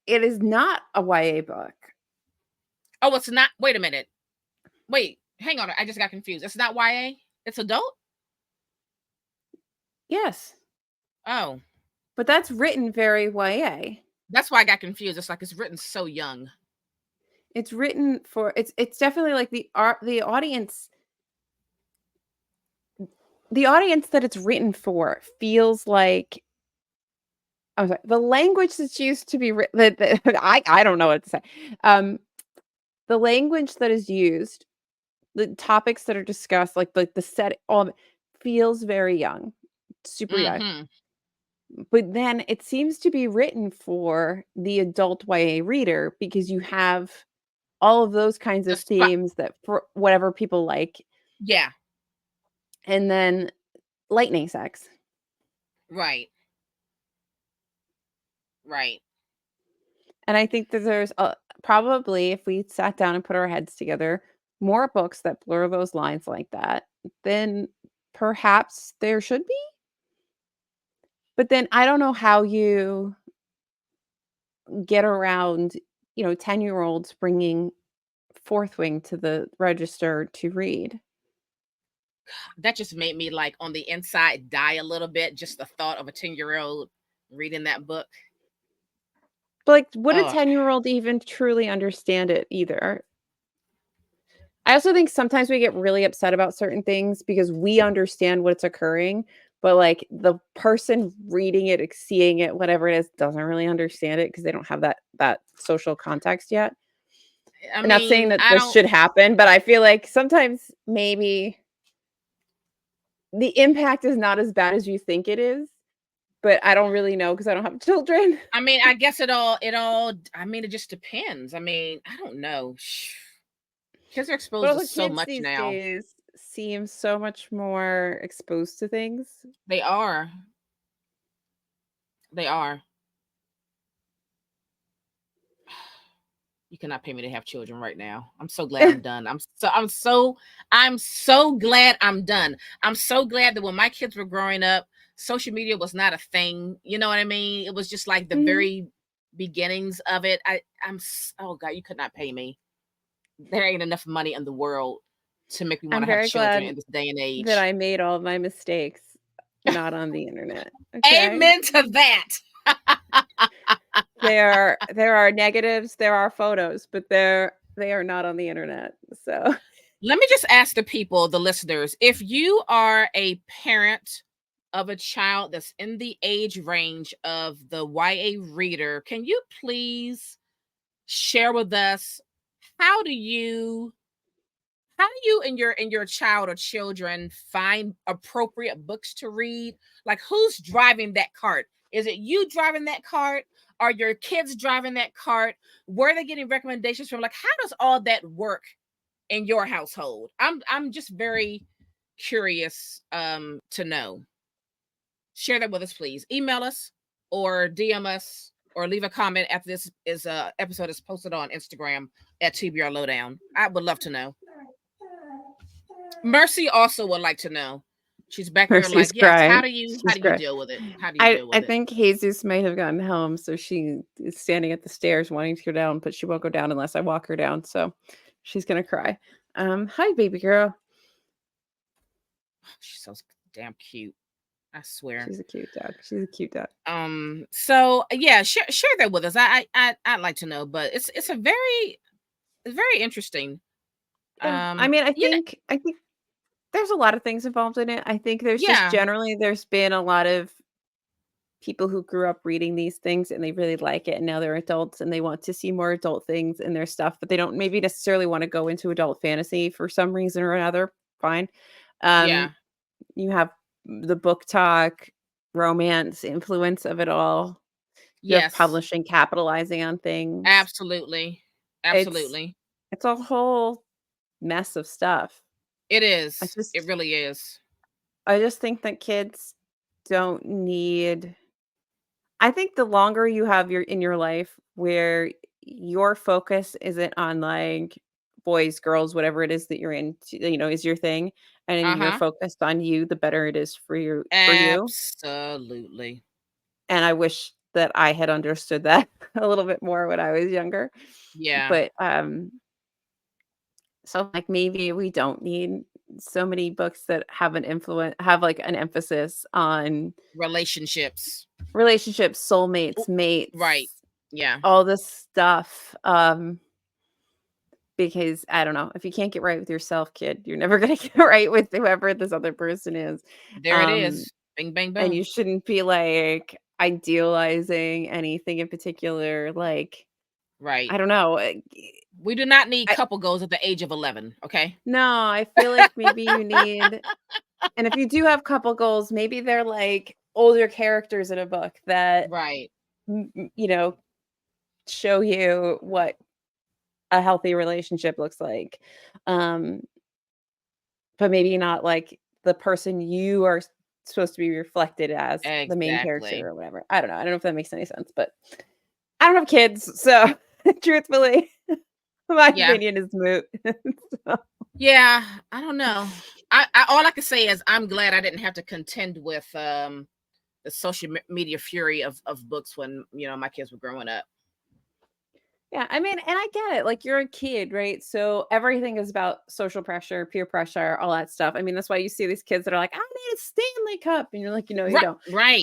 S1: it is not a YA book.
S2: Oh, it's not. Wait a minute. Wait, hang on. I just got confused. It's not YA. It's adult.
S1: Yes,
S2: Oh,
S1: but that's written very YA.
S2: that's why I got confused. It's like it's written so young.
S1: It's written for it's definitely like the audience that it's written for feels like I'm sorry, the language that's used to be written I don't know what to say. The language that is used, the topics that are discussed, like the set all of it feels very young, super young.
S2: Mm-hmm.
S1: But then it seems to be written for the adult YA reader because you have all of those kinds
S2: The
S1: of
S2: spot.
S1: themes that for whatever people like,
S2: Yeah.
S1: and then lightning sex.
S2: Right. Right.
S1: And I think that there's probably, if we sat down and put our heads together, more books that blur those lines like that, then perhaps there should be. But then I don't know how you get around, 10-year-olds bringing Fourth Wing to the register to read.
S2: That just made me like on the inside die a little bit. Just the thought of a 10-year-old reading that book.
S1: But, like, would a
S2: Oh,
S1: 10-year-old even truly understand it either? I also think sometimes we get really upset about certain things because we understand what's occurring, but, like, the person reading it, seeing it, whatever it is, doesn't really understand it because they don't have that social context yet.
S2: I
S1: I'm not saying
S2: mean,
S1: that
S2: I
S1: this
S2: don't.
S1: should happen, but I feel like sometimes maybe the impact is not as bad as you think it is, but I don't really know because I don't have children.
S2: I mean, I guess it all. I mean, it just depends. I mean, I don't know. Kids are
S1: But
S2: exposed to
S1: also
S2: so
S1: kids
S2: much
S1: these
S2: now.
S1: days seem so much more exposed to things.
S2: They are. They are. You cannot pay me to have children right now. I'm so glad I'm done. I'm so glad I'm done. I'm so glad that when my kids were growing up, social media was not a thing. You know what I mean? It was just like the
S1: Mhm.
S2: very beginnings of it. Oh God, you could not pay me. There ain't enough money in the world to make me want
S1: I'm
S2: to have
S1: very
S2: children
S1: glad
S2: in this day and
S1: that
S2: age.
S1: I made all of my mistakes not on the internet, okay?
S2: Amen to that.
S1: There are negatives, there are photos, but they are not on the internet, so
S2: Let me just ask the people, the listeners, if you are a parent of a child that's in the age range of the YA reader, can you please share with us how do you and your child or children find appropriate books to read? Like who's driving that cart? Is it you driving that cart? Are your kids driving that cart? Where are they getting recommendations from? Like how does all that work in your household? I'm just very curious to know. Share that with us, please. Email us or DM us. or leave a comment after this episode is posted on Instagram at TBR Lowdown. I would love to know. Mercy also would like to know. She's back there like,
S1: Mercy's
S2: yes, how
S1: crying.
S2: do you
S1: She's crying.
S2: deal with it? How do you deal
S1: I
S2: with it?
S1: think Jesus might have gotten home, so she is standing at the stairs wanting to go down, but she won't go down unless I walk her down. So she's gonna cry. Hi, baby girl.
S2: She's so damn cute. I swear.
S1: She's a cute dog. She's a cute dog.
S2: So yeah, share that with us. I'd like to know, but it's very interesting.
S1: I mean, I think there's a lot of things involved in it. I think there's just generally there's been a lot of people who grew up reading these things and they really like it, and now they're adults and they want to see more adult things in their stuff, but they don't maybe necessarily want to go into adult fantasy for some reason or another. Fine.
S2: Yeah.
S1: You have the book talk, romance influence of it all. You have publishing capitalizing on things.
S2: Absolutely.
S1: It's a whole mess of stuff.
S2: It is. It really is.
S1: I just think that kids don't need. I think the longer you have in your life where your focus isn't on like boys, girls, whatever it is that you're into, is your thing, and you're focused on you, the better it is for you.
S2: Absolutely.
S1: And I wish that I had understood that a little bit more when I was younger.
S2: Yeah.
S1: But so like maybe we don't need so many books that have like an emphasis on
S2: relationships,
S1: soulmates, mates.
S2: Right. Yeah.
S1: All this stuff. Because I don't know, if you can't get right with yourself, kid, you're never going to get right with whoever this other person is.
S2: There it is. Bing, bang, boom.
S1: And you shouldn't be like idealizing anything in particular. Like,
S2: right.
S1: I don't know.
S2: We do not need couple goals at the age of 11. Okay.
S1: No, I feel like maybe you need, and if you do have couple goals, maybe they're like older characters in a book that,
S2: right,
S1: show you what a healthy relationship looks like. But maybe not like the person you are supposed to be reflected as the main character or whatever. I don't know. I don't know if that makes any sense, but I don't have kids, so truthfully, my opinion is moot.
S2: So. Yeah, I don't know. I all I can say is I'm glad I didn't have to contend with the social media fury of books when my kids were growing up.
S1: Yeah, I mean, and I get it. Like, you're a kid, right? So everything is about social pressure, peer pressure, all that stuff. I mean, that's why you see these kids that are like, I need a Stanley Cup. And you're like, you don't.
S2: Right.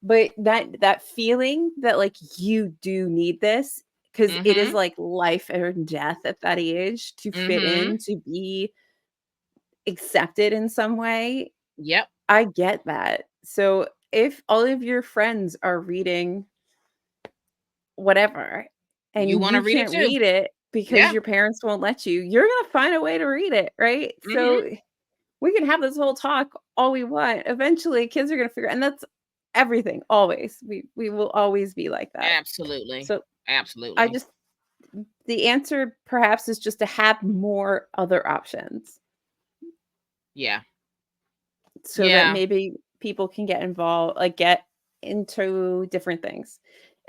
S1: But that feeling that like you do need this, because it is like life or death at that age to fit in, to be accepted in some way.
S2: Yep.
S1: I get that. So if all of your friends are reading whatever, and you can't read it because your parents won't let you, you're gonna find a way to read it, right? So we can have this whole talk all we want. Eventually, kids are gonna figure, and that's everything. Always, we will always be like that.
S2: Absolutely.
S1: So
S2: absolutely,
S1: the answer perhaps is just to have more other options.
S2: Yeah.
S1: So that maybe people can get involved, like get into different things.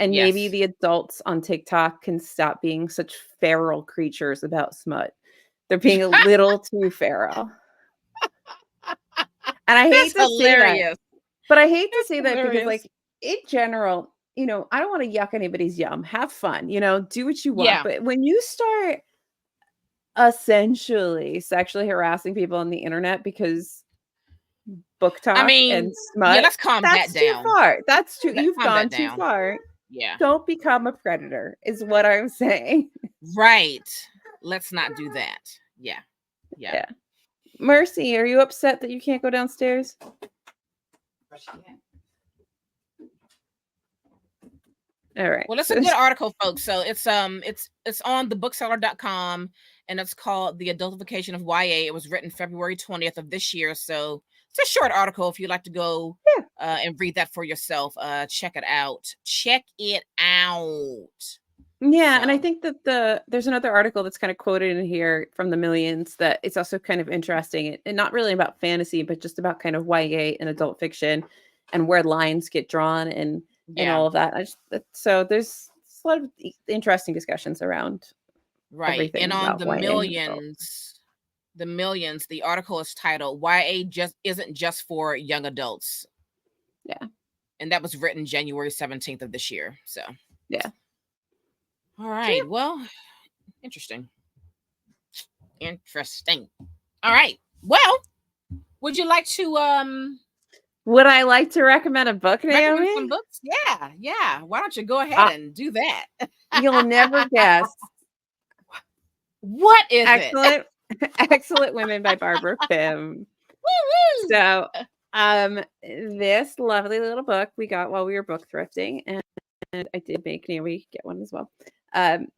S1: And maybe the adults on TikTok can stop being such feral creatures about smut. They're being a little too feral. And I hate to say that. But I hate to say that because, like, in general, I don't want to yuck anybody's yum. Have fun, do what you want. But when you start essentially sexually harassing people on the internet because book talk and smut,
S2: let's calm that down.
S1: Too far. That's too, you've gone too far.
S2: Yeah.
S1: Don't become a predator is what I'm saying.
S2: Right. Let's not do that. Yeah.
S1: Mercy, are you upset that you can't go downstairs? All right.
S2: Well, it's a good article, folks. So it's on the bookseller.com, and it's called The Adultification of YA. It was written February 20th of this year. So it's a short article. If you'd like to go and read that for yourself, check it out.
S1: Yeah, and I think that there's another article that's kind of quoted in here from the Millions that it's also kind of interesting, and not really about fantasy, but just about kind of YA and adult fiction and where lines get drawn and and
S2: Yeah.
S1: all of that. So there's a lot of interesting discussions around
S2: Right. And
S1: everything
S2: on
S1: about YA and adult.
S2: the article is titled YA just isn't just for young adults.
S1: Yeah.
S2: And that was written January 17th of this year. So
S1: Yeah.
S2: all right. Well, interesting. Interesting. All right. Well, would you like to
S1: would I like to recommend a book,
S2: recommend some
S1: Naomi?
S2: books? Yeah, yeah. Why don't you go ahead and do that?
S1: You'll never guess.
S2: What is it?
S1: Excellent, Excellent Women by Barbara Pym.
S2: Woo-woo!
S1: So, this lovely little book we got while we were book thrifting, and I did make Naomi get one as well.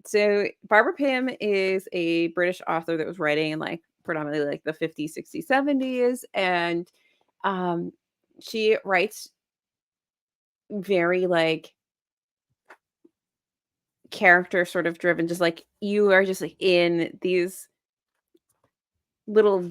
S1: So Barbara Pym is a British author that was writing in like predominantly like the 50s, 60s, 70s, and she writes very like character sort of driven, just like you are just like in these little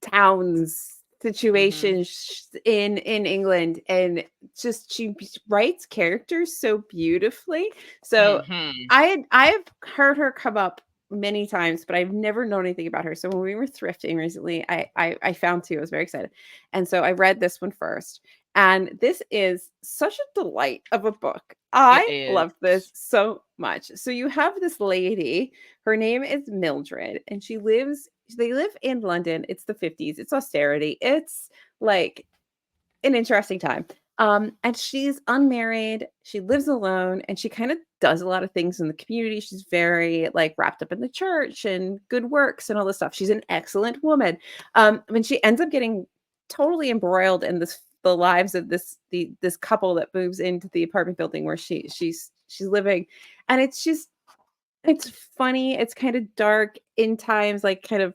S1: towns situations in England, and just she writes characters so beautifully. So
S2: Mm-hmm.
S1: I've heard her come up many times, but I've never known anything about her. So when we were thrifting recently, I found two. I was very excited, and so I read this one first. And this is such a delight of a book.
S2: It
S1: I
S2: is.
S1: love this so much. So you have this lady, her name is Mildred, and they live in London. It's the 50s. It's austerity. It's like an interesting time. And she's unmarried. She lives alone, and she kind of does a lot of things in the community. She's very like wrapped up in the church and good works and all this stuff. She's an excellent woman. When she ends up getting totally embroiled in the lives of this couple that moves into the apartment building where she's living, and it's funny. It's kind of dark in times, like kind of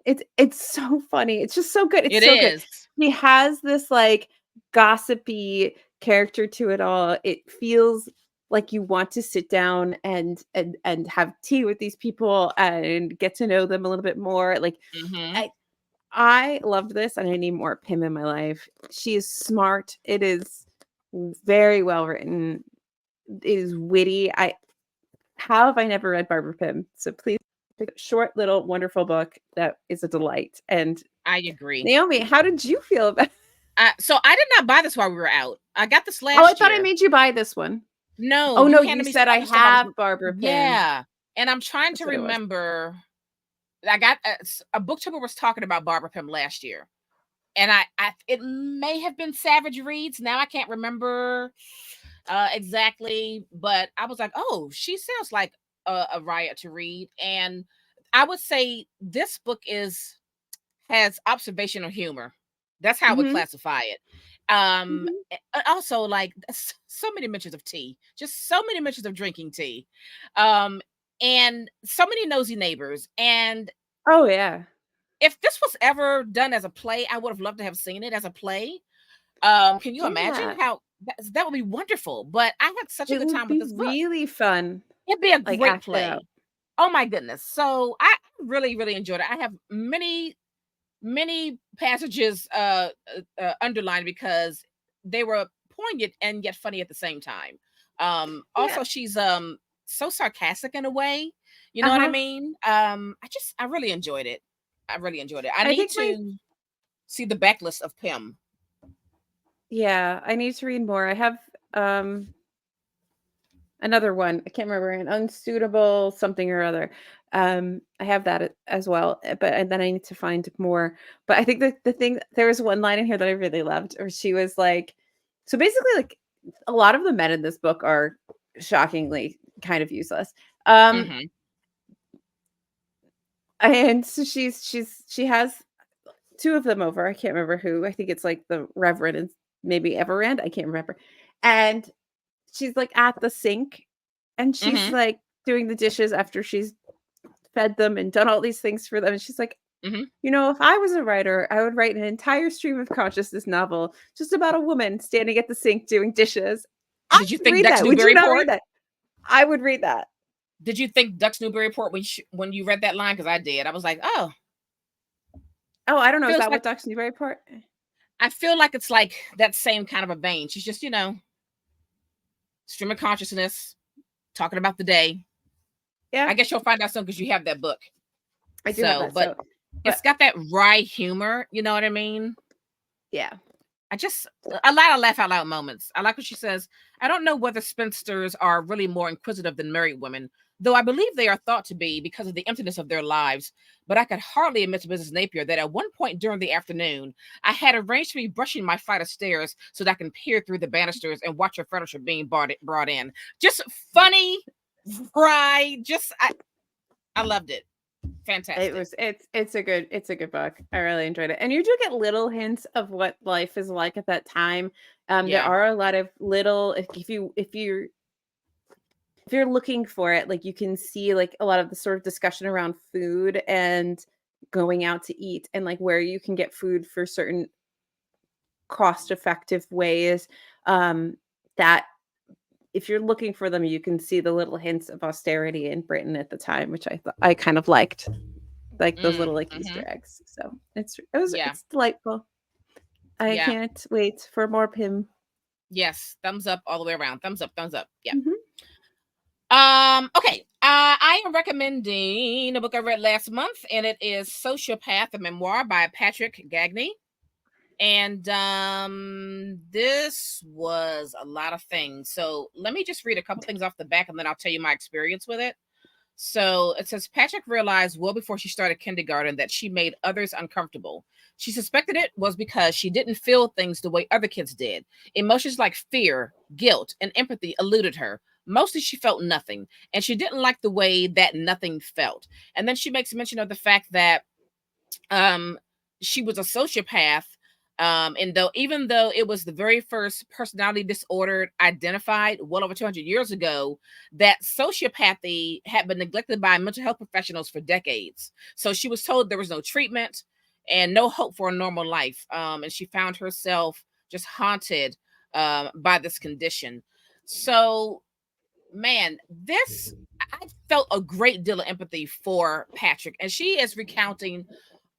S1: it's so funny. It's just so good. It's
S2: It
S1: so good.
S2: is.
S1: He has this like gossipy character to it all. It feels like you want to sit down and have tea with these people and get to know them a little bit more. Like
S2: Mm-hmm.
S1: I I loved this, and I need more Pym in my life. She is smart. It is very well written. It is witty. How have I never read Barbara Pym? So please, short, little, wonderful book that is a delight. And
S2: I agree.
S1: Naomi, how did you feel about it?
S2: So I did not buy this while we were out. I got this
S1: Oh, I
S2: last
S1: thought I
S2: year.
S1: made you buy this one.
S2: No,
S1: Oh,
S2: you
S1: no, you
S2: handed me some
S1: said I
S2: other stuff. I was
S1: have Barbara Pym.
S2: yeah, and I'm trying
S1: That's
S2: to
S1: what it was.
S2: remember. I got a booktuber was talking about Barbara Pym last year, and I it may have been Savage Reads. Now I can't remember exactly, but I was like, oh, she sounds like a riot to read, and I would say this book has observational humor. That's how I would
S1: Mhm,
S2: classify it.
S1: mhm.
S2: Also like so many mentions of tea, just so many mentions of drinking tea, um, and so many nosy neighbors. And
S1: Oh, yeah.
S2: if this was ever done as a play, I would have loved to have seen it as a play. Can you imagine
S1: Yeah.
S2: how that would be wonderful? But I had such a
S1: It
S2: good
S1: would
S2: time with
S1: be
S2: this book.
S1: really fun,
S2: It'd be a
S1: like,
S2: great
S1: act it out.
S2: play. Oh my goodness. So I really, really enjoyed it. I have many passages underlined because they were poignant and yet funny at the same time.
S1: Yeah.
S2: Also she's so sarcastic in a way, you know what I
S1: Uh-huh.
S2: mean? I really enjoyed it. I really enjoyed it. I
S1: I
S2: need
S1: think my
S2: to see the backlist of Pym.
S1: yeah, I need to read more. I have, another one. I can't remember, an unsuitable something or other. I have that as well, but and then I need to find more. But I think that the thing there was one line in here that I really loved, where she was like, so basically, like a lot of the men in this book are shockingly kind of useless.
S2: Hmm.
S1: And so she has two of them over. I can't remember who. I think it's like the Reverend and maybe Everand. I can't remember. And she's like at the sink, and she's
S2: Hmm.
S1: like doing the dishes after she's fed them and done all these things for them. And she's like,
S2: Hmm.
S1: if I was a writer, I would write an entire stream of consciousness novel just about a woman standing at the sink doing dishes. I
S2: Did you
S1: would
S2: think
S1: read
S2: Ducks
S1: that. Would you not read
S2: Newburyport?
S1: that? I would read that.
S2: Did you think Ducks Newburyport when you read that line? Because I did. I was like, oh,
S1: Oh, I don't know. Is
S2: feels
S1: that
S2: like
S1: what Ducks Newburyport?
S2: I feel like it's like that same kind of a vein. She's just, stream of consciousness, talking about the day.
S1: Yeah.
S2: I guess you'll find out soon because you have that book.
S1: I do have
S2: So,
S1: that.
S2: but
S1: So,
S2: it's
S1: but
S2: got that wry humor. You know what I mean?
S1: yeah.
S2: A lot of laugh out loud moments. I like what she says. I don't know whether spinsters are really more inquisitive than married women, though I believe they are thought to be because of the emptiness of their lives. But I could hardly admit to Mrs. Napier that at one point during the afternoon, I had arranged to be brushing my flight of stairs so that I can peer through the banisters and watch her furniture being brought in. Just funny, right? I loved it. Fantastic.
S1: It's a good book. I really enjoyed it. And you do get little hints of what life is like at that time. There
S2: Yeah.
S1: are a lot of little if you're looking for it, like you can see like a lot of the sort of discussion around food and going out to eat and like where you can get food for certain cost effective ways that if you're looking for them, you can see the little hints of austerity in Britain at the time, which I kind of liked, like those little like Easter eggs. So
S2: Yeah.
S1: it's delightful. I
S2: Yeah.
S1: can't wait for more Pym.
S2: Yes. Thumbs up all the way around. Thumbs up. Thumbs up. Yeah.
S1: Mhm.
S2: Okay. I am recommending a book I read last month, and it is Sociopath, a memoir by Patrick Gagney. And this was a lot of things. So let me just read a couple things off the back, and then I'll tell you my experience with it. So it says Patrick realized well before she started kindergarten that she made others uncomfortable. She suspected it was because she didn't feel things the way other kids did. Emotions like fear, guilt, and empathy eluded her. Mostly she felt nothing, and she didn't like the way that nothing felt. And then she makes mention of the fact that um she was a sociopath, and even though it was the very first personality disorder identified well over 200 years ago, that sociopathy had been neglected by mental health professionals for decades. So she was told there was no treatment and no hope for a normal life, and she found herself just haunted by this condition. So man, this I felt a great deal of empathy for Patrick, and she is recounting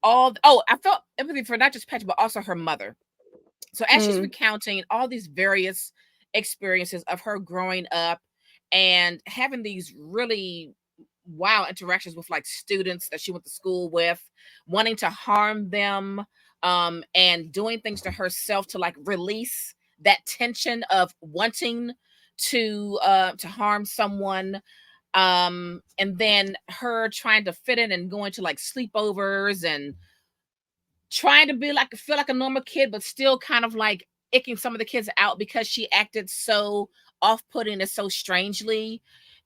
S2: I felt empathy for not just Patrick, but also her mother. So as she's
S1: Mm.
S2: recounting all these various experiences of her growing up and having these really wild interactions with like students that she went to school with, wanting to harm them, and doing things to herself to like release that tension of wanting to harm someone, and then her trying to fit in and going to like sleepovers and trying to be like feel like a normal kid, but still kind of like icking some of the kids out because she acted so off-putting and so strangely.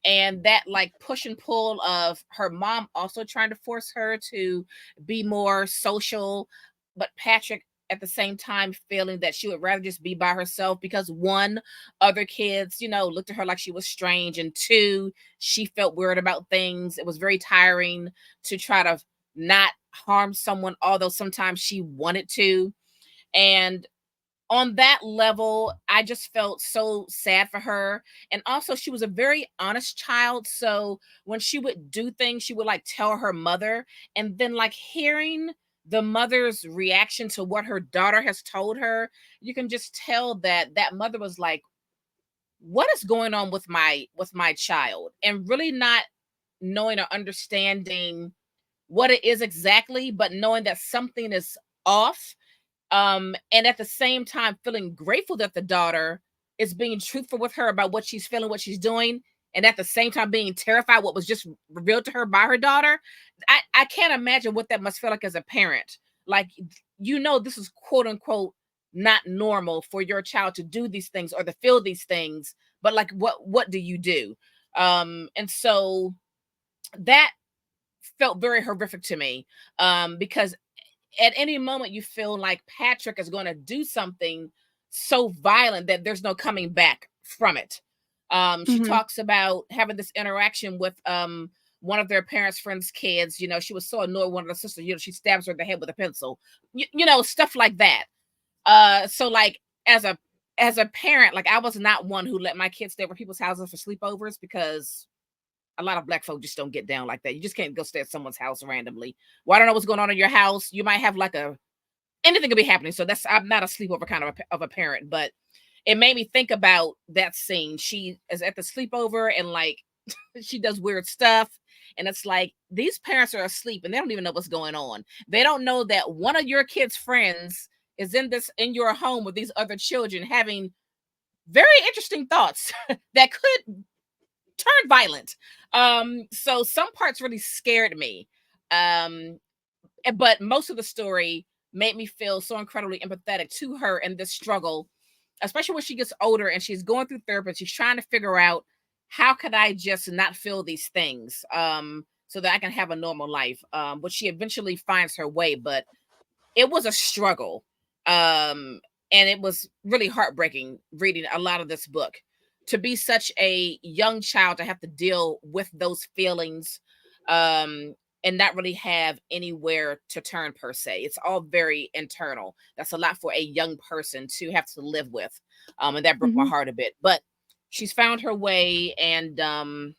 S2: And that like push and pull of her mom also trying to force her to be more social, but Patrick at the same time feeling that she would rather just be by herself because one, other kids, looked at her like she was strange, and two, she felt weird about things. It was very tiring to try to not harm someone, although sometimes she wanted to. And on that level, I just felt so sad for her. And also, she was a very honest child. So when she would do things, she would like tell her mother. And then, like, hearing the mother's reaction to what her daughter has told her, you can just tell that that mother was like, what is going on with my child? And really not knowing or understanding what it is exactly, but knowing that something is off, and at the same time feeling grateful that the daughter is being truthful with her about what she's feeling, what she's doing, and at the same time being terrified what was just revealed to her by her daughter. I can't imagine what that must feel like as a parent. Like, this is quote unquote not normal for your child to do these things or to feel these things, but like what do you do? And so that felt very horrific to me, because at any moment you feel like Patrick is going to do something so violent that there's no coming back from it. She
S1: Mhm.
S2: talks about having this interaction with one of their parents' friends' kids. She was so annoyed with one of the sisters. She stabs her in the head with a pencil. Stuff like that. So like as a parent, like I was not one who let my kids stay over people's houses for sleepovers because a lot of black folk just don't get down like that. You just can't go stay at someone's house randomly. Well, I don't know what's going on in your house. You might have like anything could be happening. So I'm not a sleepover kind of a parent, but it made me think about that scene. She is at the sleepover and like she does weird stuff. And it's like these parents are asleep and they don't even know what's going on. They don't know that one of your kids' friends is in your home with these other children having very interesting thoughts that could turn violent. So some parts really scared me. But most of the story made me feel so incredibly empathetic to her in this struggle, especially when she gets older and she's going through therapy. She's trying to figure out, how could I just not feel these things so that I can have a normal life? But she eventually finds her way, but it was a struggle. And it was really heartbreaking reading a lot of this book. To be such a young child, to have to deal with those feelings and not really have anywhere to turn per se. It's all very internal. That's a lot for a young person to have to live with. And that broke my heart a bit. But she's found her way, and I'm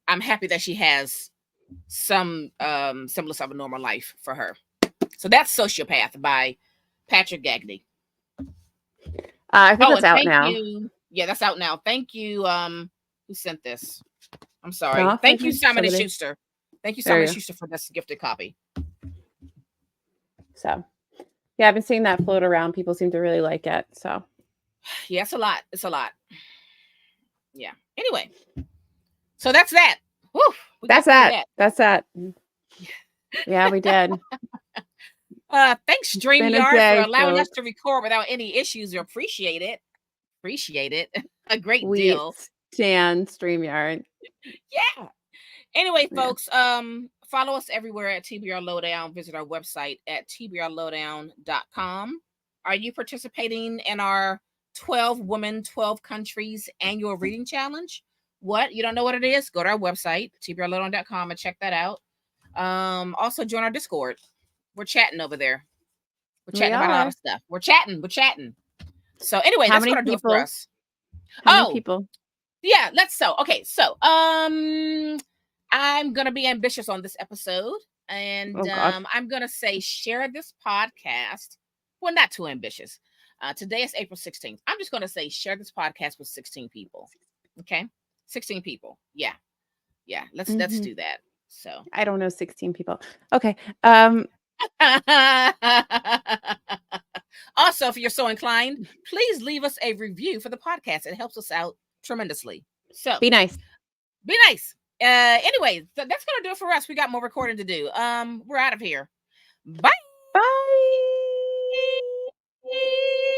S2: happy that she has some semblance of a normal life for her. So that's Sociopath by Patrick Gagney.
S1: I think that's out now.
S2: Yeah, that's out now. Thank you. Who sent this? I'm sorry. Thank you, Simon and Schuster. Thank you, Simon and Schuster, for this gifted copy.
S1: So, yeah, I've been seeing that float around. People seem to really like it. So,
S2: yeah, it's a lot. It's a lot. Yeah. Anyway, so that's that. Woo,
S1: that's that. That's that. Yeah, we did.
S2: Thanks, StreamYard, for allowing us to record without any issues. We appreciate it. Appreciate it a great deal.
S1: Stand StreamYard.
S2: Yeah. Anyway, folks, follow us everywhere at TBR Lowdown. Visit our website at tbrlowdown.com. Are you participating in our 12 Women, 12 Countries annual reading challenge? What? You don't know what it is? Go to our website, tbrlowdown.com, and check that out. Also, join our Discord. We're chatting over there. We're chatting about a lot of stuff. We're chatting. So anyway, that's going to do it for us.
S1: How many people?
S2: Yeah, okay, so I'm gonna be ambitious on this episode, and I'm gonna say share this podcast. Well, not too ambitious. Today is April 16th. I'm just gonna say share this podcast with 16 people. Okay, 16 people. Yeah. Let's do that. So
S1: I don't know 16 people. Okay.
S2: Also, if you're so inclined, please leave us a review for the podcast. It helps us out tremendously. So
S1: be nice.
S2: Anyway, that's gonna do it for us. We got more recording to do. We're out of here. Bye.